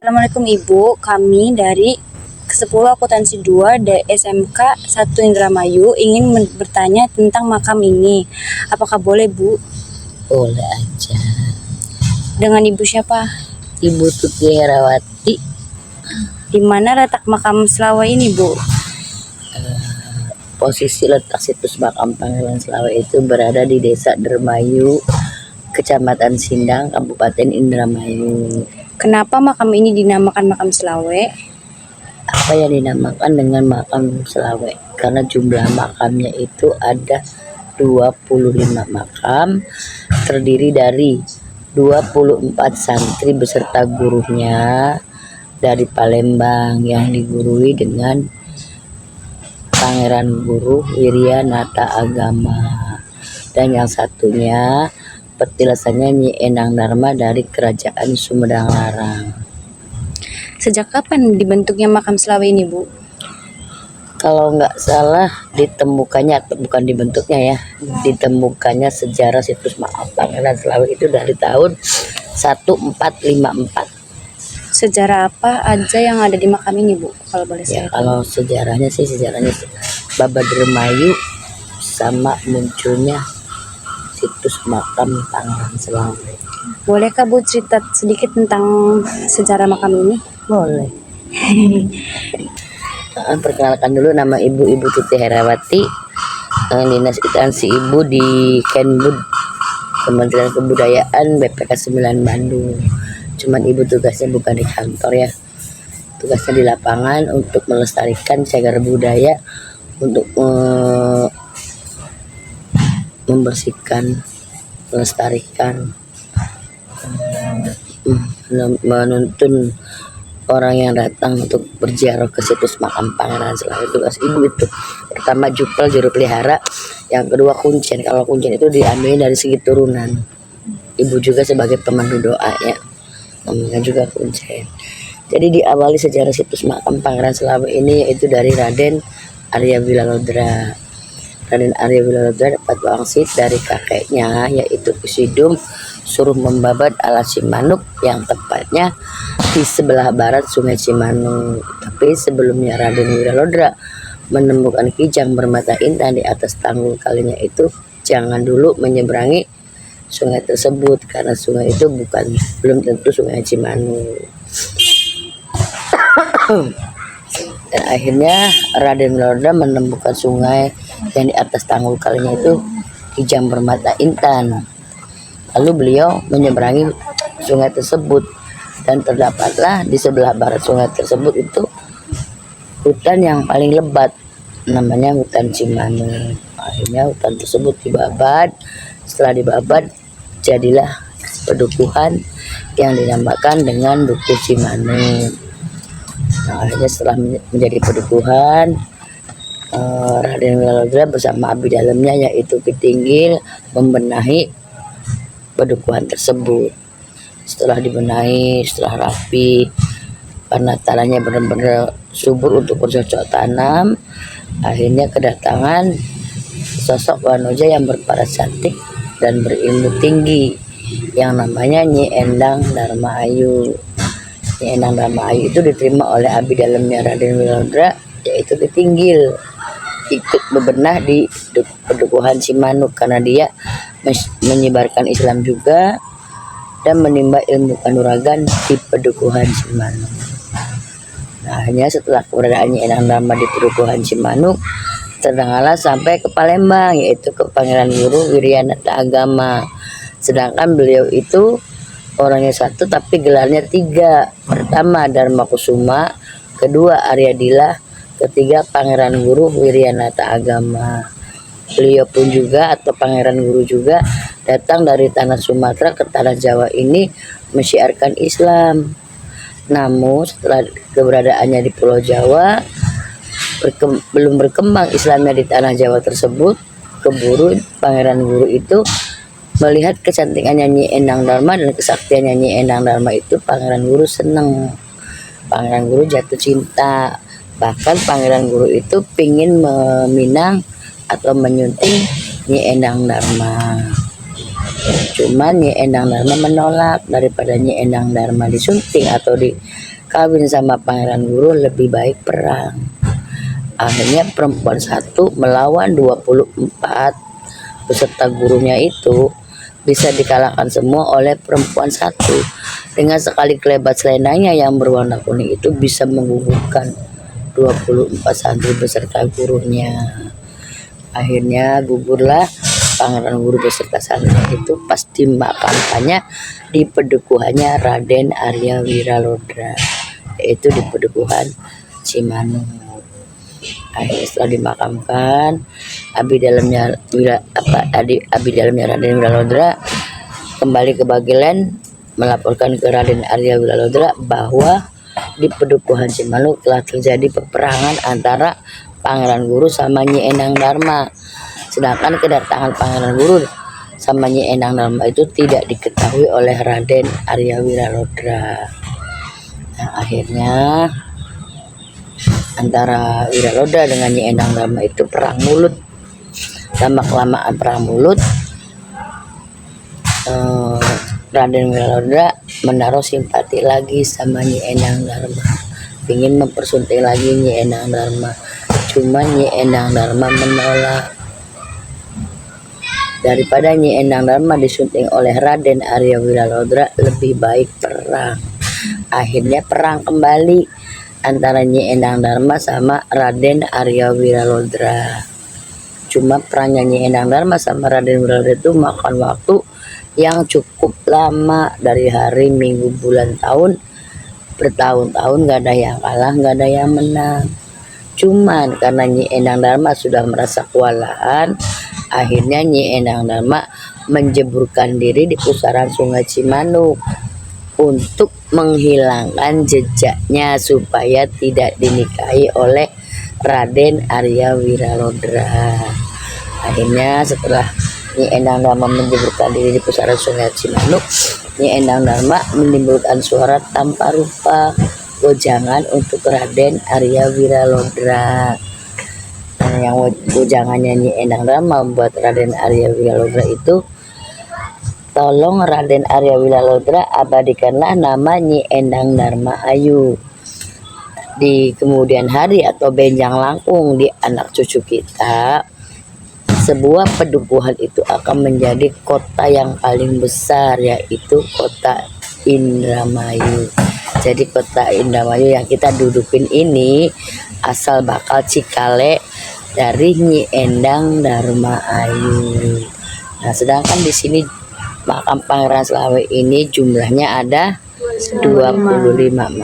Assalamualaikum Ibu, kami dari ke-10 akuntansi 2 SMK 1 Indramayu ingin bertanya tentang makam ini. Apakah boleh, Bu? Boleh aja. Dengan Ibu siapa? Ibu Tuti Herawati. Di mana letak makam Selawai ini, Bu? Posisi letak situs makam Pangeran Selawai itu berada di Desa Dermayu, Kecamatan Sindang, Kabupaten Indramayu. Kenapa makam ini dinamakan makam Selawai? Apa yang dinamakan dengan makam Selawai? Karena jumlah makamnya itu ada 25 makam, terdiri dari 24 santri beserta gurunya dari Palembang yang digurui dengan Pangeran Guru Wiryanata Agama, dan yang satunya petilasannya Nyi Endang Dharma dari Kerajaan Sumedang Larang. Sejak kapan dibentuknya makam Selawai ini, Bu? Kalau nggak salah ditemukannya, atau bukan dibentuknya ya, ditemukannya sejarah situs makam Pangeran Selawai itu dari tahun 1454. Sejarah apa aja yang ada di makam ini, Bu? Kalau boleh Ya, saya tahu. kalau sejarahnya Baba Dermayu sama munculnya situs makam Pangeran Selawai. Bolehkah Bu cerita sedikit tentang sejarah makam ini? Boleh. Perkenalkan dulu, nama Ibu Tuti Herawati. Dinas akuntansi Ibu di Kenbud, Kementerian Kebudayaan, BPK 9 Bandung. Cuman Ibu tugasnya bukan di kantor ya. Tugasnya di lapangan untuk melestarikan cagar budaya, untuk membersihkan, melestarikan, menuntun orang yang datang untuk berziarah ke situs makam Pangeran Selawai. Tugas Ibu itu pertama jupel juru pelihara, yang kedua kuncen. Kalau kuncen itu diambil dari segi turunan. Ibu juga sebagai pemandu doa ya, namanya juga kuncen. Jadi diawali sejarah situs makam Pangeran Selawai ini yaitu dari Raden Arya Wilalodra. Raden Arya Wilalodra dapat wangsit dari kakeknya yaitu Kusidum, suruh membabat alas Cimanuk yang tepatnya di sebelah barat Sungai Cimanuk. Tapi sebelumnya Raden Wilalodra menemukan kijang bermata intan di atas tanggul kalinya itu, jangan dulu menyeberangi sungai tersebut karena sungai itu belum tentu Sungai Cimanuk. Dan akhirnya Raden Wilalodra menemukan sungai yang di atas tanggul kalinya itu kijang bermata intan. Lalu beliau menyeberangi sungai tersebut dan terdapatlah di sebelah barat sungai tersebut itu hutan yang paling lebat, namanya hutan Cimanuk. Akhirnya hutan tersebut dibabat. Setelah dibabat jadilah pedukuhan yang dinamakan dengan Duku Cimanuk. Nah, akhirnya setelah menjadi pedukuhan, Raden Wilalodra bersama abdi dalamnya yaitu Ki Tinggil membenahi pedukuhan tersebut. Setelah dibenahi, setelah rapi, tanahnya benar-benar subur untuk bercocok tanam, akhirnya kedatangan sosok Wanoja yang berparas cantik dan berilmu tinggi yang namanya Nyi Endang Dharma Ayu. Nyi Endang Dharma Ayu itu diterima oleh abdi dalamnya Raden Wilalodra, yaitu Ditinggil, ikut bebenah di Pedukuhan Cimanuk karena dia menyebarkan Islam juga dan menimba ilmu kanuragan di Pedukuhan Cimanuk. Nah, hanya setelah keberadaan Nyi Endang Dharma di Pedukuhan Cimanuk, Ternangala sampai ke Palembang, yaitu ke Pangeran Guru Wiryanata Agama. Sedangkan beliau itu orangnya satu tapi gelarnya 3. Pertama Dharma Kusuma, kedua Arya Dila, ketiga Pangeran Guru Wiryanata Agama. Beliau pun juga atau Pangeran Guru juga datang dari tanah Sumatera ke tanah Jawa ini mensyiarkan Islam. Namun setelah keberadaannya di Pulau Jawa belum berkembang Islamnya di tanah Jawa tersebut, keburu Pangeran Guru itu melihat kecantikannya Nyi Endang Dharma dan kesaktiannya Nyi Endang Dharma itu, Pangeran Guru seneng. Pangeran Guru jatuh cinta. Bahkan Pangeran Guru itu pingin meminang atau menyunting Nyi Endang Dharma. Cuman Nyi Endang Dharma menolak. Daripada Nyi Endang Dharma disunting atau dikawin sama Pangeran Guru, lebih baik perang. Akhirnya perempuan satu melawan 24 beserta gurunya itu bisa dikalahkan semua oleh perempuan satu. Dengan sekali kelebat selendangnya yang berwarna kuning itu bisa menggugurkan 24 santri beserta gurunya. Akhirnya gugurlah Pangeran Guru beserta santri itu pas dimakamkannya di Pedukuhannya Raden Arya Wiralodra, yaitu di Pedukuhan Cimanuk. Akhirnya setelah dimakamkan, abdi dalamnya Raden Wiralodra kembali ke Bagelen melaporkan ke Raden Arya Wiralodra bahwa di Pedukuhan Cimanuk telah terjadi peperangan antara Pangeran Guru sama Nyi Endang Dharma. Sedangkan kedatangan Pangeran Guru sama Nyi Endang Dharma itu tidak diketahui oleh Raden Arya Wiralodra. Nah, akhirnya antara Wiralodra dengan Nyi Endang Dharma itu perang mulut. Lama kelamaan perang mulut, Raden Wiralodra menaruh simpati lagi sama Nyi Endang Dharma, ingin mempersunting lagi Nyi Endang Dharma. Cuma Nyi Endang Dharma menolak. Daripada Nyi Endang Dharma disunting oleh Raden Arya Wiralodra, lebih baik perang. Akhirnya perang kembali antara Nyi Endang Dharma sama Raden Arya Wiralodra. Cuma perangnya Nyi Endang Dharma sama Raden Wiralodra itu makan waktu yang cukup lama, dari hari, minggu, bulan, tahun, bertahun-tahun, gak ada yang kalah, gak ada yang menang. Cuman karena Nyi Endang Dharma sudah merasa kewalahan, akhirnya Nyi Endang Dharma menjeburkan diri di pusaran Sungai Cimanuk untuk menghilangkan jejaknya supaya tidak dinikahi oleh Raden Arya Wiralodra. Akhirnya setelah Nyi Endang Dharma menjeburkan diri di pusaran Sungai Cimanuk, Nyi Endang Dharma menimbulkan suara tanpa rupa gojangan untuk Raden Arya Wiralodra. Nah, yang gojangannya Nyi Endang Dharma membuat Raden Arya Wiralodra itu, tolong Raden Arya Wiralodra abadikanlah nama Nyi Endang Dharma Ayu. Di kemudian hari atau benjang langkung di anak cucu kita, sebuah pedukuhan itu akan menjadi kota yang paling besar, yaitu kota Indramayu. Jadi kota Indramayu yang kita dudukin ini asal bakal cikale dari Nyi Endang Dharma Ayu. Nah, sedangkan di sini makam Pangeran Slamet ini jumlahnya ada 25.